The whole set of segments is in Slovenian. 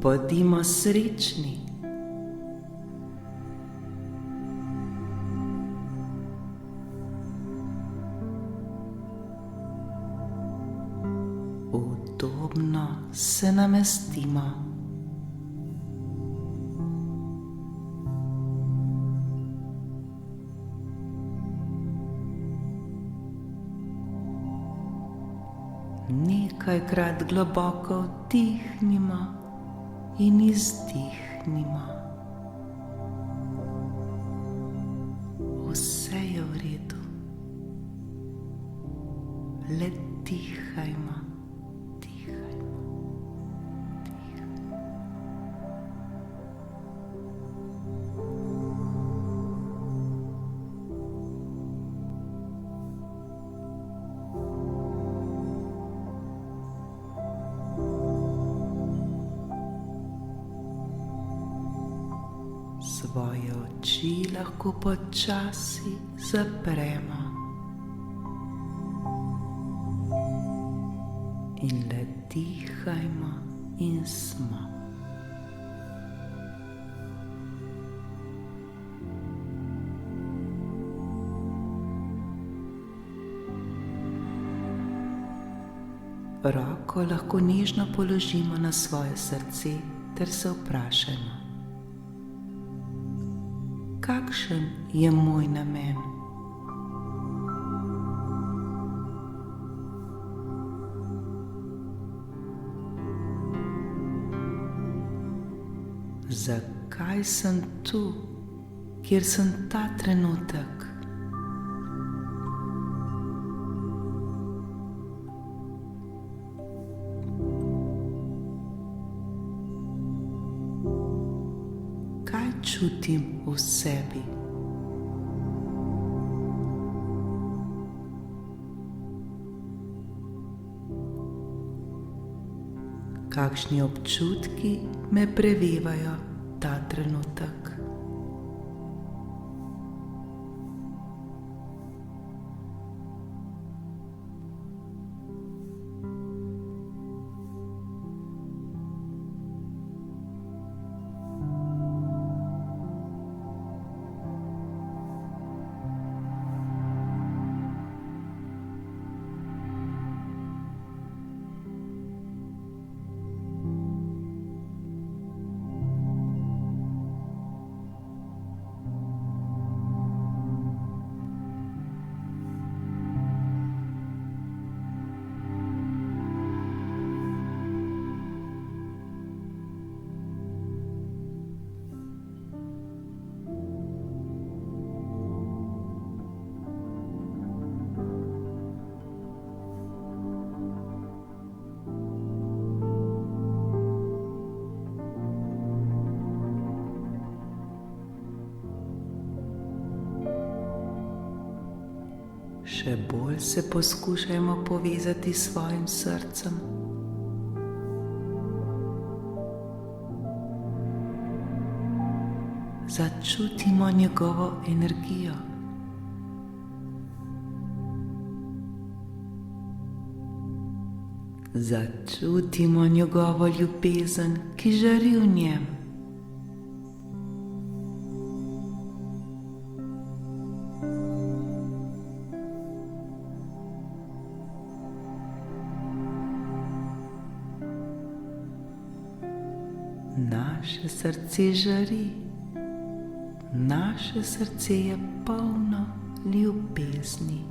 Bodimo srečni. Udobno se namestimo. Nekajkrat globoko vdihnimo in izdihnimo. Vse je v redu. Le dihajmo, dihajmo, dihajmo. Svoje oči lahko počasi zapremo in le dihajmo in smo. Roko lahko nežno položimo na svoje srce ter se vprašajmo: kakšen je moj namen? Zakaj sem tu, kjer sem ta trenutek? Kaj čutim v sebi? Kakšni občutki me prevevajo ta trenutek? Še bolj se poskušajmo povezati s svojim srcem. Začutimo njegovo energijo. Začutimo njegovo ljubezen, ki žari v njem. Naše srce žari, naše srce je polno ljubezni.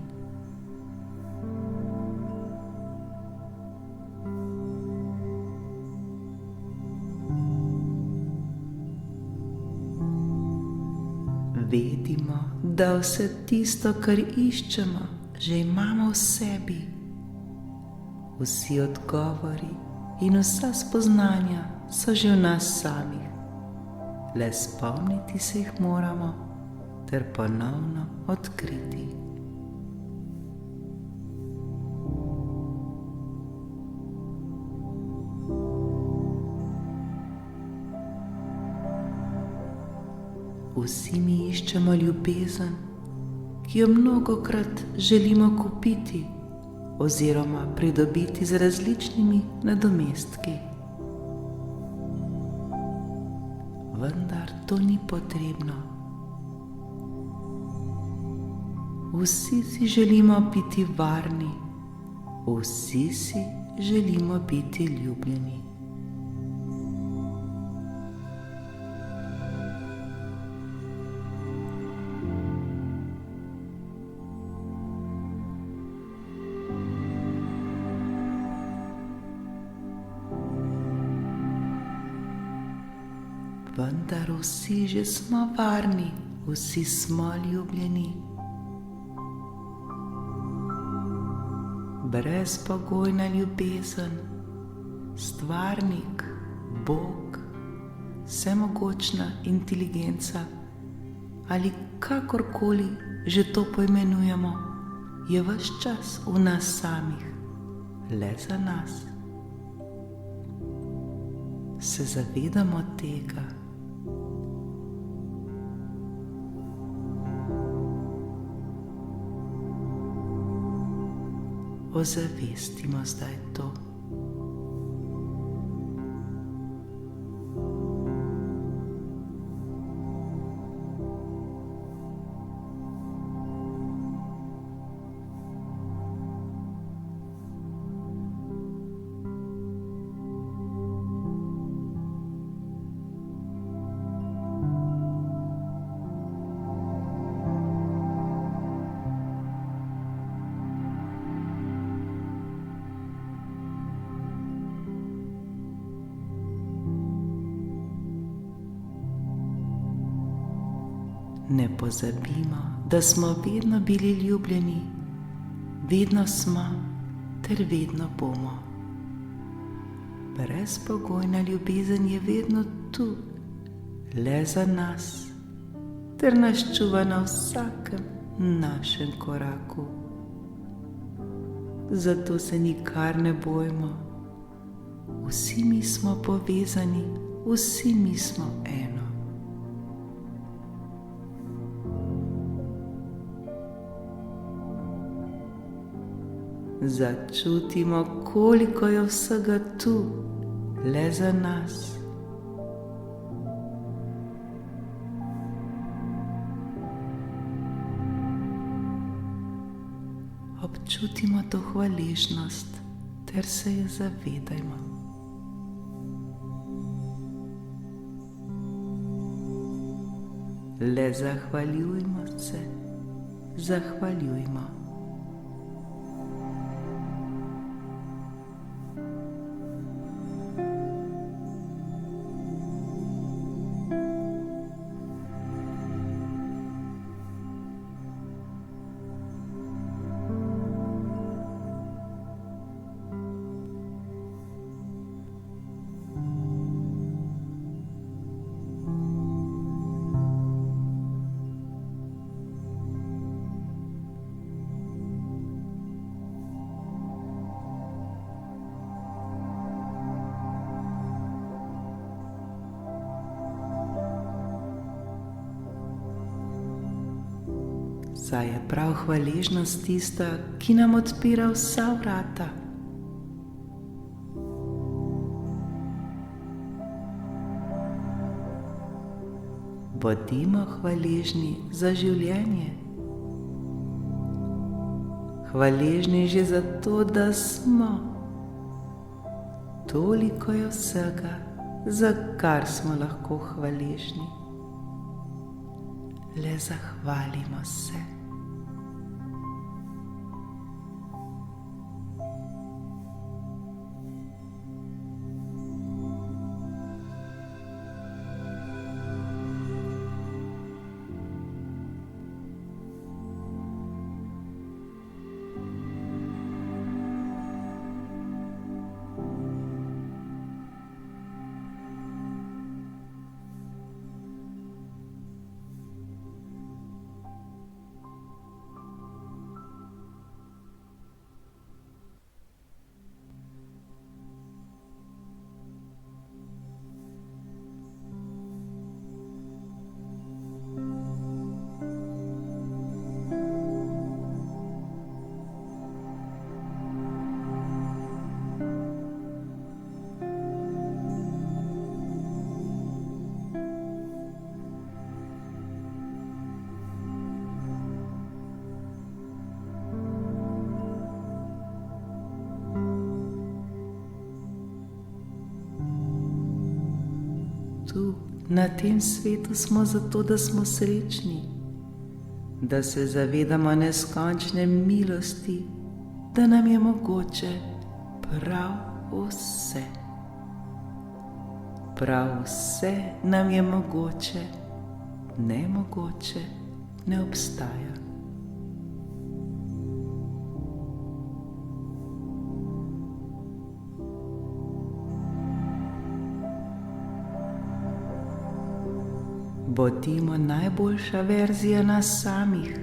Vedimo, da vse tisto, kar iščemo, že imamo v sebi. Vsi odgovori in vsa spoznanja so že v nas samih. Le spomniti se jih moramo ter ponovno odkriti. Vsi mi iščemo ljubezen, ki jo mnogokrat želimo kupiti oziroma pridobiti z različnimi nadomestki. vendar to ni potrebno. Vsi si želimo biti varni, vsi si želimo biti ljubljeni. Vendar vsi že smo varni, vsi smo ljubljeni. Brezpogojna ljubezen, stvarnik, Bog, vsemogočna inteligenca ali kakorkoli že to poimenujemo, je ves čas v nas samih, le za nas. Se zavedamo tega? Ozavestimo zdaj to. Ne pozabimo, da smo vedno bili ljubljeni, vedno smo ter vedno bomo. Brezpogojna ljubezen je vedno tu, le za nas, ter nas čuva na vsakem našem koraku. Zato se nikar ne bojmo, vsi mi smo povezani, vsi mi smo eno. Začutimo, koliko je vsega tu, le za nas. Občutimo to hvaležnost, ter se je zavedajmo. Le zahvaljujmo se, zahvaljujmo. Saj je prav hvaležnost tista, ki nam odpira vsa vrata. Bodimo hvaležni za življenje. Hvaležni že za to, da smo. Toliko je vsega, za kar smo lahko hvaležni. Le zahvalimo se. tu, na tem svetu smo zato, da smo srečni, da se zavedamo neskončne milosti, da nam je mogoče prav vse. Prav vse nam je mogoče, nemogoče ne obstaja. Bodimo najboljša verzija nas samih.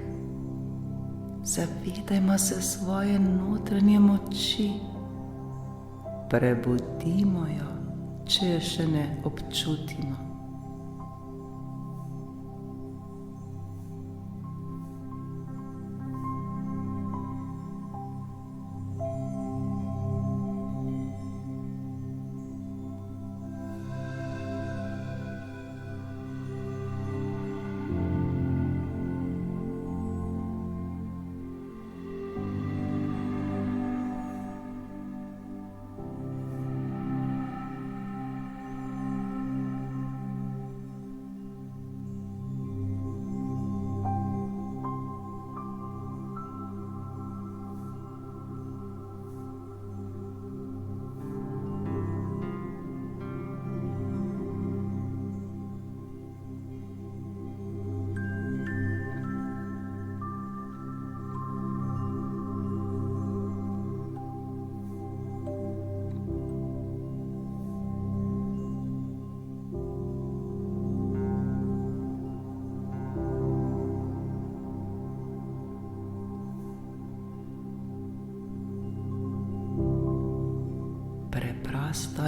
Zavedajmo se svoje notranje moči. Prebudimo jo, če jo še ne občutimo.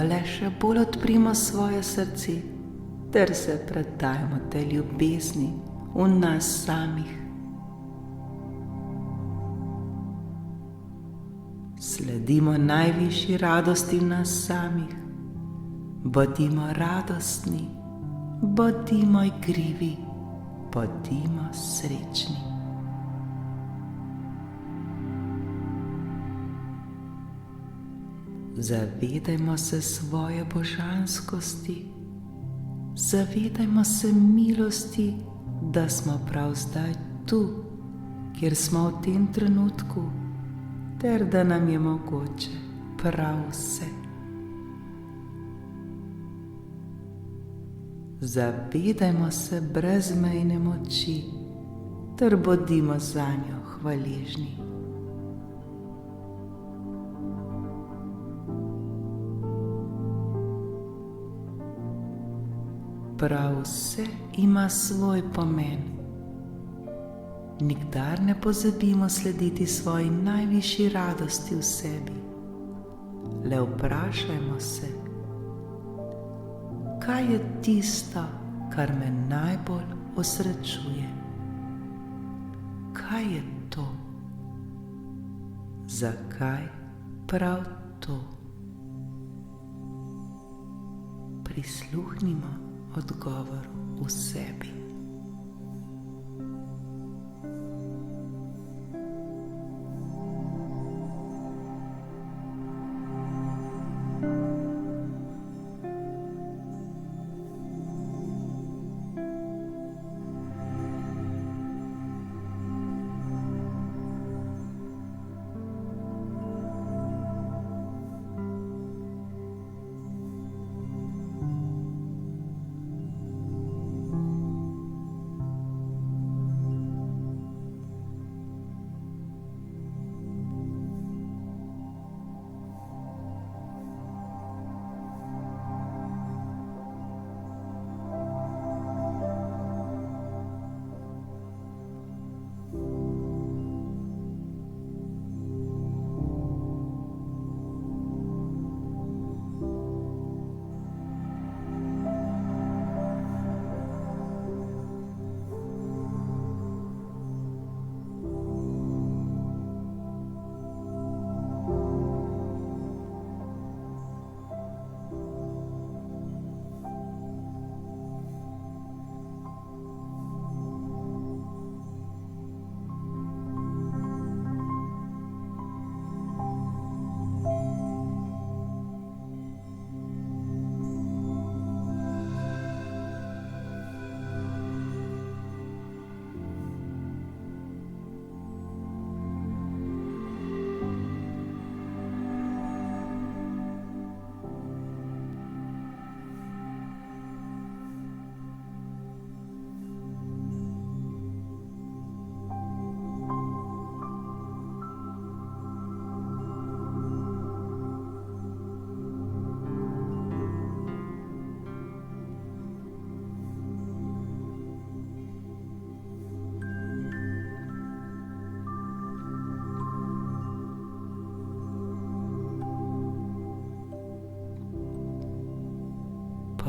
Le še bolj odprimo svoje srce, ter se predajmo tej ljubezni v nas samih. Sledimo najvišji radosti v nas samih. Bodimo radostni, bodimo igrivi, bodimo srečni. Zavedajmo se svoje božanskosti, zavedajmo se milosti, da smo prav zdaj tu, kjer smo v tem trenutku, ter da nam je mogoče prav vse. Zavedajmo se brezmejne moči, ter bodimo zanjo hvaležni. Prav vse ima svoj pomen. Nikdar ne pozabimo slediti svoji najvišji radosti v sebi. Le vprašajmo se, kaj je tisto, kar me najbolj osrečuje? Kaj je to? Zakaj prav to? Prisluhnimo odgovoru v sebi.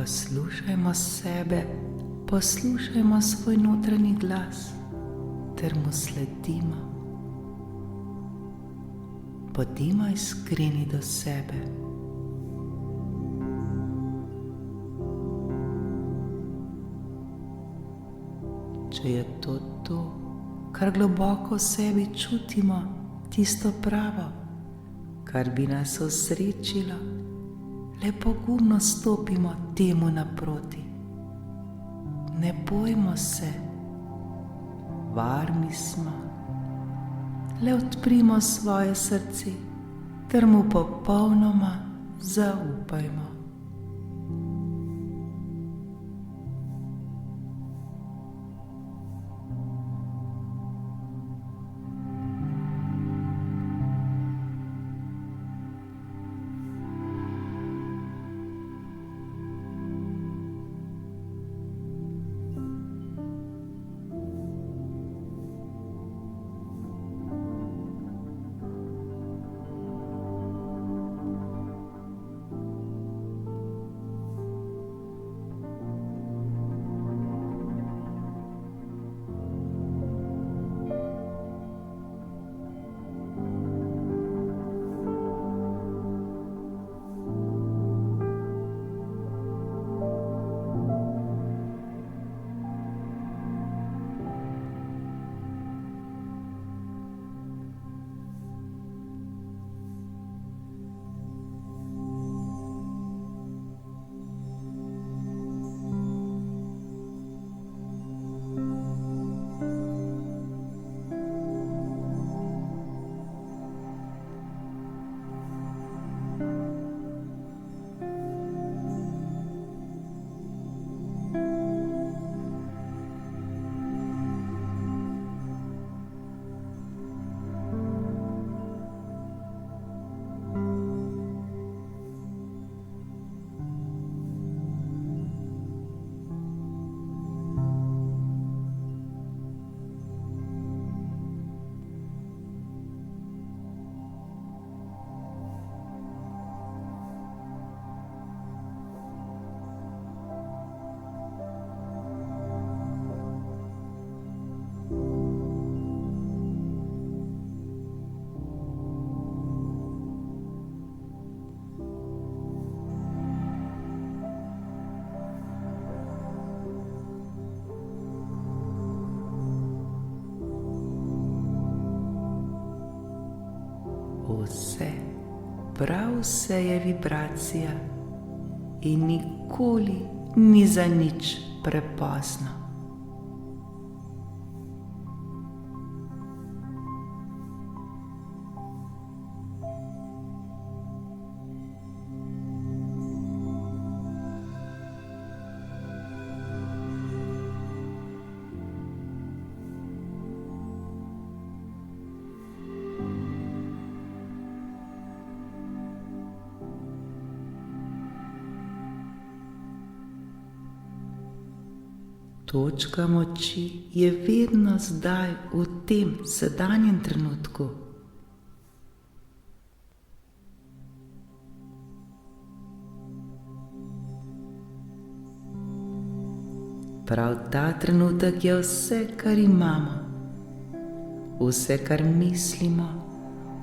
Poslušajmo sebe, poslušajmo svoj notranji glas ter mu sledimo. Bodimo iskreni do sebe. Če je to, kar globoko v sebi čutimo, tisto pravo, kar bi nas osrečilo, le pogumno stopimo temu naproti. Ne bojmo se, varni smo, le odprimo svoje srce ter mu popolnoma zaupajmo. Vse, prav vse je vibracija in nikoli ni za nič prepozno. Točka moči je vedno zdaj, v tem sedanjem trenutku. Prav ta trenutek je vse, kar imamo, vse, kar mislimo,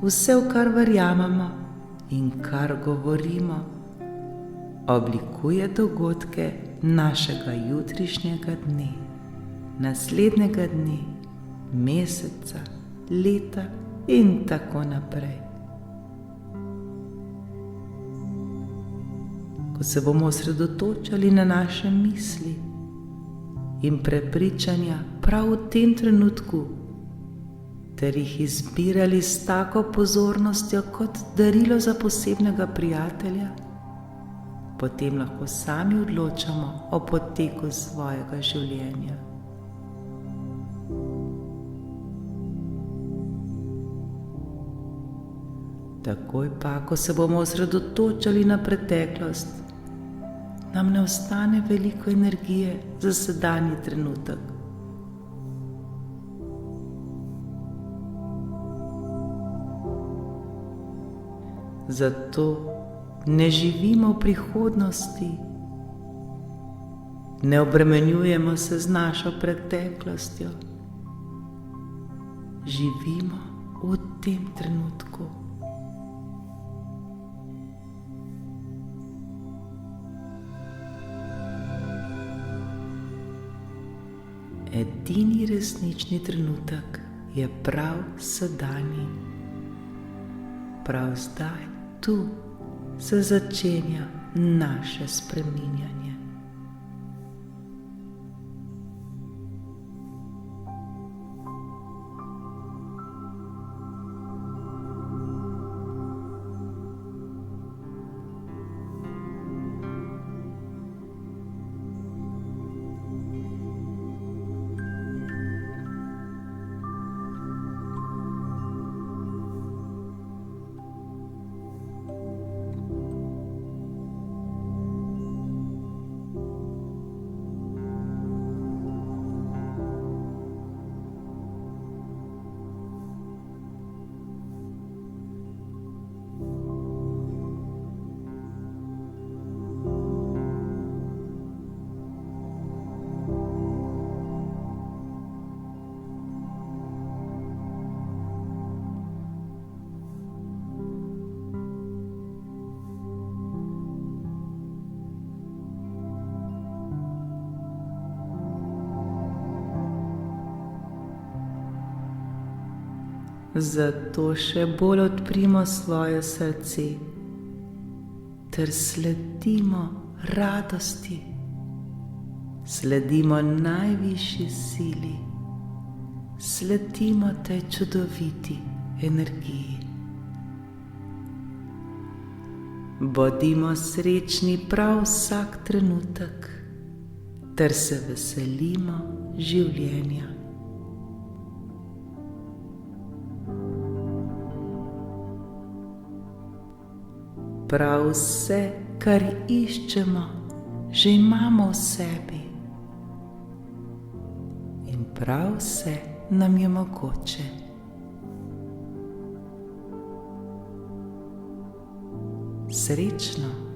vse, v kar verjamemo in kar govorimo, oblikuje dogodke našega jutrišnjega dne, naslednjega dne, meseca, leta in tako naprej. Ko se bomo osredotočali na naše misli in prepričanja prav v tem trenutku, ter jih izbirali s tako pozornostjo kot darilo za posebnega prijatelja, potem lahko sami odločamo o poteku svojega življenja. Takoj pa, ko se bomo osredotočali na preteklost, nam ne ostane veliko energije za sedanji trenutek. Zato ne živimo v prihodnosti, Ne obremenjujemo se z našo preteklostjo. Živimo v tem trenutku. Edini resnični trenutek je prav sedanji. Prav zdaj, tu, se začenja naše spreminjanje. Zato še bolj odprimo svoje srce ter sledimo radosti, sledimo najvišji sili, sledimo tej čudoviti energiji. Bodimo srečni prav vsak trenutek ter se veselimo življenja. Prav vse, kar iščemo, že imamo v sebi. In prav vse nam je mogoče. Srečno!